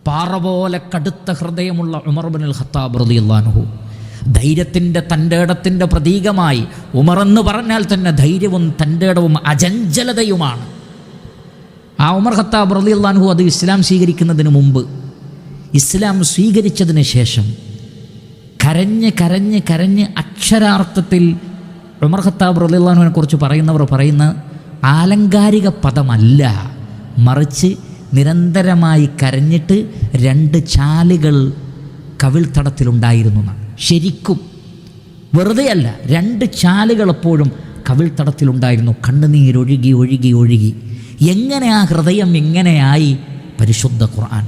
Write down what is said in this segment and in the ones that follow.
പാറ പോലെ കടുത്ത ഹൃദയമുള്ള ഉമർ ഇബ്നുൽ ഖത്താബ് റളിയല്ലാഹു അൻഹു, ധൈര്യത്തിൻ്റെ തൻ്റെടത്തിൻ്റെ പ്രതീകമായി. ഉമർ എന്ന് പറഞ്ഞാൽ തന്നെ ധൈര്യവും തൻ്റെടവും അചഞ്ചലതയുമാണ്. ആ ഉമർ ഖത്താബ് റളിയല്ലാഹു അൻഹു അത് ഇസ്ലാം സ്വീകരിക്കുന്നതിന് മുമ്പ്, ഇസ്ലാം സ്വീകരിച്ചതിന് ശേഷം കരഞ്ഞ് കരഞ്ഞ് കരഞ്ഞ് അക്ഷരാർത്ഥത്തിൽ ഉമർ ഖത്താബ് റളിയല്ലാഹു അൻഹുവിനെ കുറിച്ച് പറയുന്നവർ പറയുന്ന ആലങ്കാരിക പദമല്ല, മറിച്ച് നിരന്തരമായി കരഞ്ഞിട്ട് 2 ചാലുകൾ കവിൾത്തടത്തിലുണ്ടായിരുന്നു എന്നാണ്. ശരിക്കും വെറുതെയല്ല, 2 ചാലുകൾ എപ്പോഴും കവിൾത്തടത്തിലുണ്ടായിരുന്നു. കണ്ണുനീരൊഴുകി ഒഴുകി ഒഴുകി. എങ്ങനെ ആ ഹൃദയം എങ്ങനെയായി? പരിശുദ്ധ ഖുർആൻ.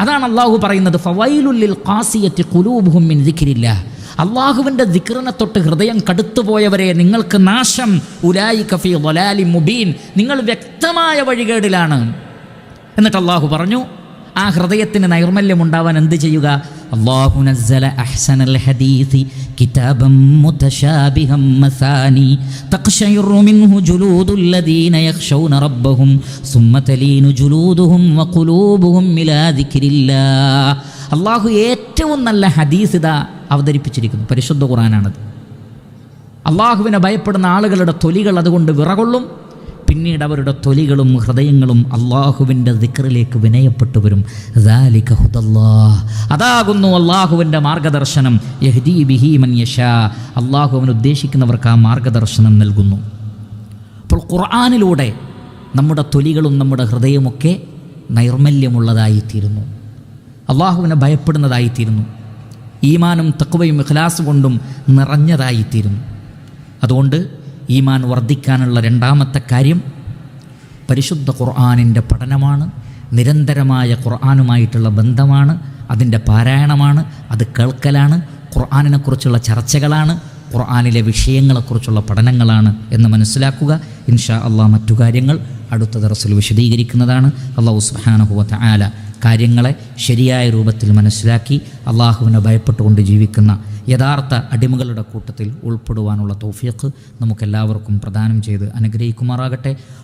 അതാണ് അള്ളാഹു പറയുന്നത്, ഫവൈലുൽ ലിൽ ഖാസിയത്തി ഖുലൂബുഹും മിൻ ദിക്രില്ലാഹ്. അള്ളാഹുവിൻ്റെ ദിക്റിനെ തൊട്ട് ഹൃദയം കടുത്തുപോയവരെ നിങ്ങൾക്ക് നാശം. ഉലായിക ഫീ ളലാലിൻ മുബീൻ, നിങ്ങൾ വ്യക്തമായ വഴികേടിലാണ്. എന്നിട്ട് അള്ളാഹു പറഞ്ഞു, ആ ഹൃദയത്തിന് നൈർമല്യം ഉണ്ടാവാൻ എന്ത് ചെയ്യുക? അല്ലാഹു നസ്സല അഹ്സനൽ ഹദീസി കിതാബൻ മുതശാബിഹൻ മസാനി തഖ്ശയിറു മിൻഹു ജുലൂദുൽ ലദീന യഖ്ശൗന റബ്ബഹും സുമ്മ തലീനു ജുലൂദുഹും വഖുലൂബുഹും ഇലാ ദിക്രില്ലാഹ്. അള്ളാഹു ഏറ്റവും നല്ല ഹദീസ് ഇതാ അവതരിപ്പിച്ചിരിക്കുന്നു. പരിശുദ്ധ ഖുർആനാണത്. അള്ളാഹുവിനെ ഭയപ്പെടുന്ന ആളുകളുടെ തൊലികൾ അതുകൊണ്ട് വിറകൊള്ളും. പിന്നീട് അവരുടെ തൊലികളും ഹൃദയങ്ങളും അള്ളാഹുവിൻ്റെ ദിക്റിലേക്ക് വിനയപ്പെട്ടു വരും. ദാലിക ഹുദല്ലാഹ്, അതാകുന്നു അള്ളാഹുവിൻ്റെ മാർഗദർശനം. യഹ്ദീ ബിഹി മൻ യശാ, അള്ളാഹു അവൻ ഉദ്ദേശിക്കുന്നവർക്ക് ആ മാർഗദർശനം നൽകുന്നു. അപ്പോൾ ഖുർആനിലൂടെ നമ്മുടെ തൊലികളും നമ്മുടെ ഹൃദയമൊക്കെ നൈർമല്യമുള്ളതായിത്തീരുന്നു, അള്ളാഹുവിനെ ഭയപ്പെടുന്നതായിത്തീരുന്നു, ഈമാനും തഖ്വയും ഇഖ്ലാസ് കൊണ്ടും നിറഞ്ഞതായിത്തീരുന്നു. അതുകൊണ്ട് ഈമാൻ വർദ്ധിക്കാനുള്ള 2ാമത്തെ കാര്യം പരിശുദ്ധ ഖുർആനിൻ്റെ പഠനമാണ്, നിരന്തരമായ ഖുർആനുമായിട്ടുള്ള ബന്ധമാണ്, അതിൻ്റെ പാരായണമാണ്, അത് കേൾക്കലാണ്, ഖുർആനിനെക്കുറിച്ചുള്ള ചർച്ചകളാണ്, ഖുർആനിലെ വിഷയങ്ങളെക്കുറിച്ചുള്ള പഠനങ്ങളാണ് എന്ന് മനസ്സിലാക്കുക. ഇൻഷാ അള്ളാഹ് മറ്റു കാര്യങ്ങൾ അടുത്ത ദർസിൽ വിശദീകരിക്കുന്നതാണ്. അല്ലാഹു സുബ്ഹാനഹു വ തആല കാര്യങ്ങളെ ശരിയായ രൂപത്തിൽ മനസ്സിലാക്കി അള്ളാഹുവിനെ ഭയപ്പെട്ടുകൊണ്ട് ജീവിക്കുന്ന യഥാർത്ഥ അടിമകളുടെ കൂട്ടത്തിൽ ഉൾപ്പെടുവാനുള്ള തൗഫീഖ് നമുക്കെല്ലാവർക്കും പ്രദാനം ചെയ്ത് അനുഗ്രഹിക്കുമാറാകട്ടെ.